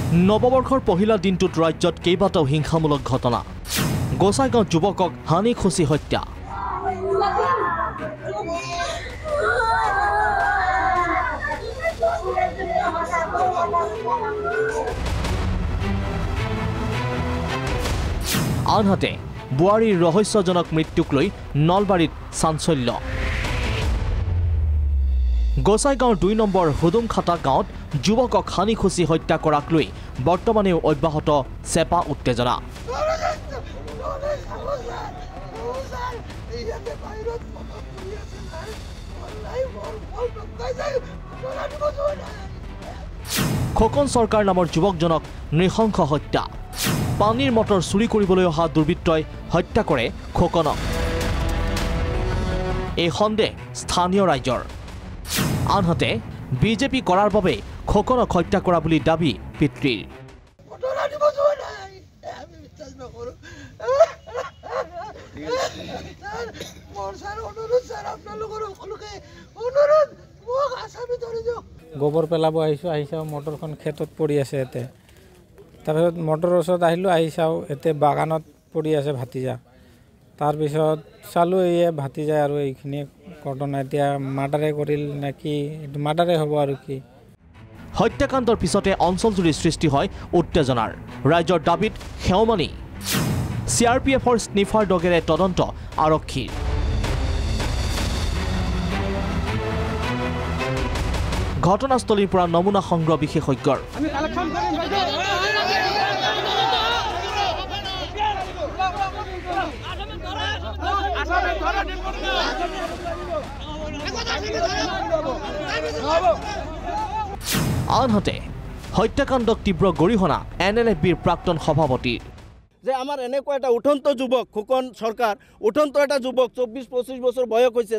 নৱবৰ্ষৰ পহিলা দিনটোত ৰাজ্যত কেইবাটাও হিংসামূলক ঘটনা গোসাইগাঁও যুৱকক হানি খুচি হত্যা আনহাতে বুৱাৰীৰ ৰহস্যজনক মৃত্যুক লৈ নলবাৰীত চাঞ্চল্য গোসাইগাঁৱৰ ২ নম্বৰ হুদুমখাটা গাঁৱত যুৱকক হানি খুচি হত্যা কৰাক লৈ বৰ্তমানেও অব্যাহত চেপা উত্তেজনা খোকন চৰকাৰ নামৰ যুৱকজনক নৃশংস হত্যা পানীৰ মটৰ চুৰি কৰিবলৈ অহা দুৰ্বৃত্তই হত্যা কৰে খোকনক এই সন্দেহ স্থানীয় ৰাইজৰ আনহাতে বিজেপি কৰাৰ বাবে খোকনক হত্যা কৰা বুলি দাবী পিতৃৰ গোবৰ পেলাব আহিছোঁ মটৰখন খেতত পৰি আছে এতে তাৰপিছত মটৰৰ ওচৰত আহিলোঁ আহি চাওঁ এতে বাগানত পৰি আছে ভাতিজা তাৰপিছত চালোঁ এই ভাতিজা আৰু এইখিনি ঘটনা এতিয়া মাৰ্ডাৰে কৰিল নেকি মাৰ্ডাৰে হ'ব আৰু কি হত্যাকাণ্ডৰ পিছতে অঞ্চলজুৰি সৃষ্টি হয় উত্তেজনাৰ ৰাইজৰ দাবীত খেওমানি CRPFৰ স্নিফাৰ ডগেৰে তদন্ত আৰক্ষীৰ ঘটনাস্থলীৰ পৰা নমুনা সংগ্ৰহ বিশেষজ্ঞৰ আনহাতে হত্যাকাণ্ডক তীব্ৰ গৰিহণা NLFBৰ প্ৰাক্তন সভাপতিৰ যে আমাৰ এনেকুৱা এটা উঠন্ত যুৱক খোকন চৰকাৰ উঠন্ত এটা যুৱক 24-25 বছৰ বয়স হৈছে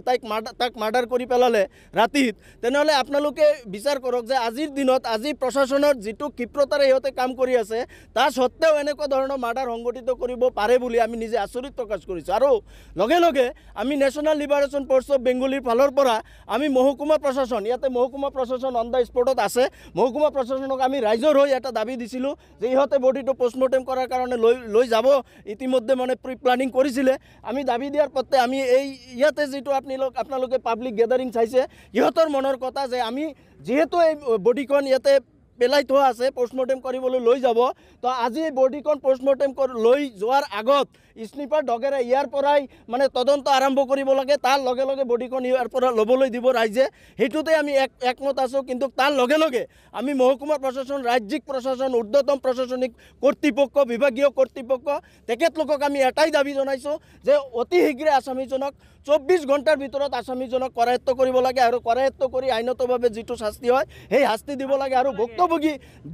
তাক মাৰ্ডাৰ কৰি পেলালে ৰাতিত তেনেহ'লে আপোনালোকে বিচাৰ কৰক যে আজিৰ দিনত আজি প্ৰশাসনৰ যিটো ক্ষিপ্ৰতাৰে ইহঁতে কাম কৰি আছে তাৰ সত্ত্বেও এনেকুৱা ধৰণৰ মাৰ্ডাৰ সংগঠিত কৰিব পাৰে বুলি আমি নিজে আচৰিত প্ৰকাশ কৰিছোঁ আৰু লগে লগে আমি নেশ্যনেল লিবাৰেশ্যন ফ'ৰ্চ অফ বেংগলীৰ ফালৰ পৰা আমি মহকুমা প্ৰশাসন ইয়াতে মহকুমা প্ৰশাসন অন দ্য স্পটত আছে মহকুমা প্ৰশাসনক আমি ৰাইজৰ হৈ এটা দাবী দিছিলোঁ যে ইহঁতে বডিটো পোষ্টমৰ্টেম কৰাৰ কাৰণে লৈ যাব ইতিমধ্যে মানে প্ৰি প্লানিং কৰিছিলে আমি দাবী দিয়াৰ পথে আমি এই ইয়াতে যিটো আপোনালোকে পাব্লিক গেদাৰিং চাইছে ইহঁতৰ মনৰ কথা যে আমি যিহেতু এই বডিখন ইয়াতে পেলাই থোৱা আছে পোষ্টমৰ্টেম কৰিবলৈ লৈ যাব তো আজি এই বডিখন পোষ্টমৰ্টেম লৈ যোৱাৰ আগত স্নিফাৰ ডগেৰে ইয়াৰ পৰাই মানে তদন্ত আৰম্ভ কৰিব লাগে তাৰ লগে লগে বডিখন ইয়াৰ পৰা ল'বলৈ দিব ৰাইজে সেইটোতে আমি একমত আছোঁ কিন্তু তাৰ লগে লগে আমি মহকুমা প্ৰশাসন ৰাজ্যিক প্ৰশাসন ঊৰ্ধ্বতম প্ৰশাসনিক কৰ্তৃপক্ষ বিভাগীয় কৰ্তৃপক্ষ তেখেতলোকক আমি এটাই দাবী জনাইছোঁ যে অতি শীঘ্ৰে আসামীজনক 24 ঘণ্টাৰ ভিতৰত আসামীজনক কৰায়ত্ব কৰিব লাগে আৰু কৰায়ত্ব কৰি আইনতভাৱে যিটো শাস্তি হয় সেই শাস্তি দিব লাগে আৰু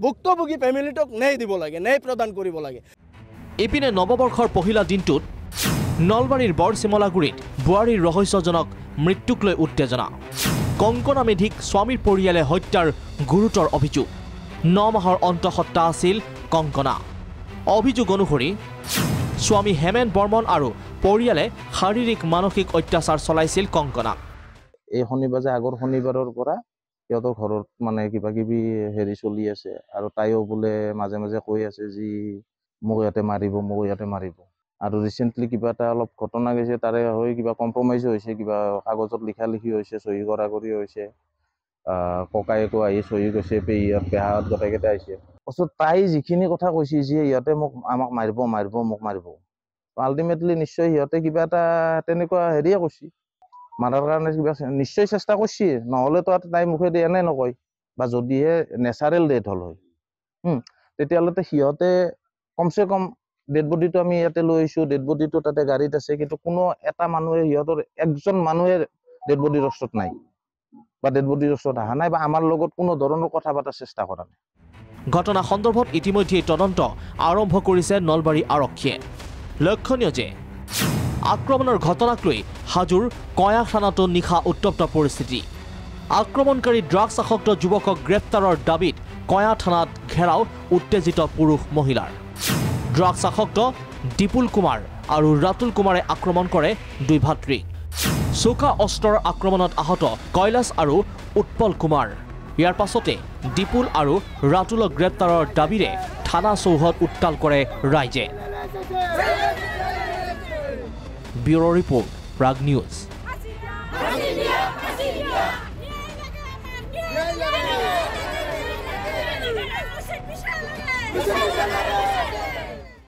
ভুক্তভোগী ফেমিলিটোক ন্যায় দিব লাগে ন্যায় প্ৰদান কৰিব লাগে ইপিনে নৱবৰ্ষৰ পহিলা দিনটোত নলবাৰীৰ বৰচিমলাগুৰিত বুৱাৰীৰ ৰহস্যজনক মৃত্যুক লৈ উত্তেজনা কংকনা মেধিক স্বামীৰ পৰিয়ালে হত্যাৰ গুৰুতৰ অভিযোগ 9 মাহৰ অন্তঃসত্ত্বা আছিল কংকনা অভিযোগ অনুসৰি স্বামী হেমেন বৰ্মন আৰু পৰিয়ালে শাৰীৰিক মানসিক অত্যাচাৰ চলাইছিল কংকনা এই শনিবাৰ যে আগৰ শনিবাৰৰ পৰা সিহঁতৰ ঘৰত মানে কিবা কিবি হেৰি চলি আছে আৰু তাইও বোলে মাজে মাজে কৈ আছে যি মোক ইয়াতে মাৰিব আৰু ৰিচেণ্টলি কিবা এটা অলপ ঘটনা গৈছে তাৰে হৈ কিবা কম্প্ৰমাইজ হৈছে কিবা কাগজত লিখি হৈছে চহী কৰা কৰি হৈছে ককায়েকো আহি চহী গৈছে পেহাত গোটেইকেইটা আহিছে পাছত তাই যিখিনি কথা কৈছে যে ইয়াতে আমাক মাৰিব আল্টিমেটলি নিশ্চয় সিহঁতে কিবা এটা তেনেকুৱা হেৰিয়ে কৈছে মাৰাৰ কাৰণে কিবা নিশ্চয় চেষ্টা কৰিছে নহ'লেতো তাই মুখেদি এনে নকয় বা যদিহে নেচাৰেল ডেথ হ'ল হয় তেতিয়াহ'লে সিহঁতে কমচে কম ডেড বডিটো আমি ইয়াতে লৈ আহিছোঁ ডেড বডিটো তাতে গাড়ীত আছে কিন্তু কোনো এটা মানুহে সিহঁতৰ একজন মানুহে ডেড বডিৰ ওচৰত নাই বা ডেড বডিৰ ওচৰত অহা নাই বা আমাৰ লগত কোনো ধৰণৰ কথা পতাৰ চেষ্টা কৰা নাই ঘটনা সন্দৰ্ভত ইতিমধ্যে তদন্ত আৰম্ভ কৰিছে নলবাৰী আৰক্ষীয়ে লক্ষণীয় যে আক্ৰমণৰ ঘটনাক লৈ হাজোৰ কয়া থানাতো নিশা উত্তপ্ত পৰিস্থিতি আক্ৰমণকাৰী ড্ৰাগছ আসক্ত যুৱকক গ্ৰেপ্তাৰৰ দাবীত কয়া থানাত ঘেৰাও উত্তেজিত পুৰুষ মহিলাৰ ড্ৰাগছ আসক্ত দীপুল কুমাৰ আৰু ৰাতুল কুমাৰে আক্ৰমণ কৰে দুই ভাতৃক চোকা অস্ত্ৰৰ আক্ৰমণত আহত কৈলাশ আৰু উৎপল কুমাৰ ইয়াৰ পাছতে দীপুল আৰু ৰাতুলক গ্ৰেপ্তাৰৰ দাবীৰে থানা চৌহদ উত্তাল কৰে ৰাইজে। Bureau' report, Prag news.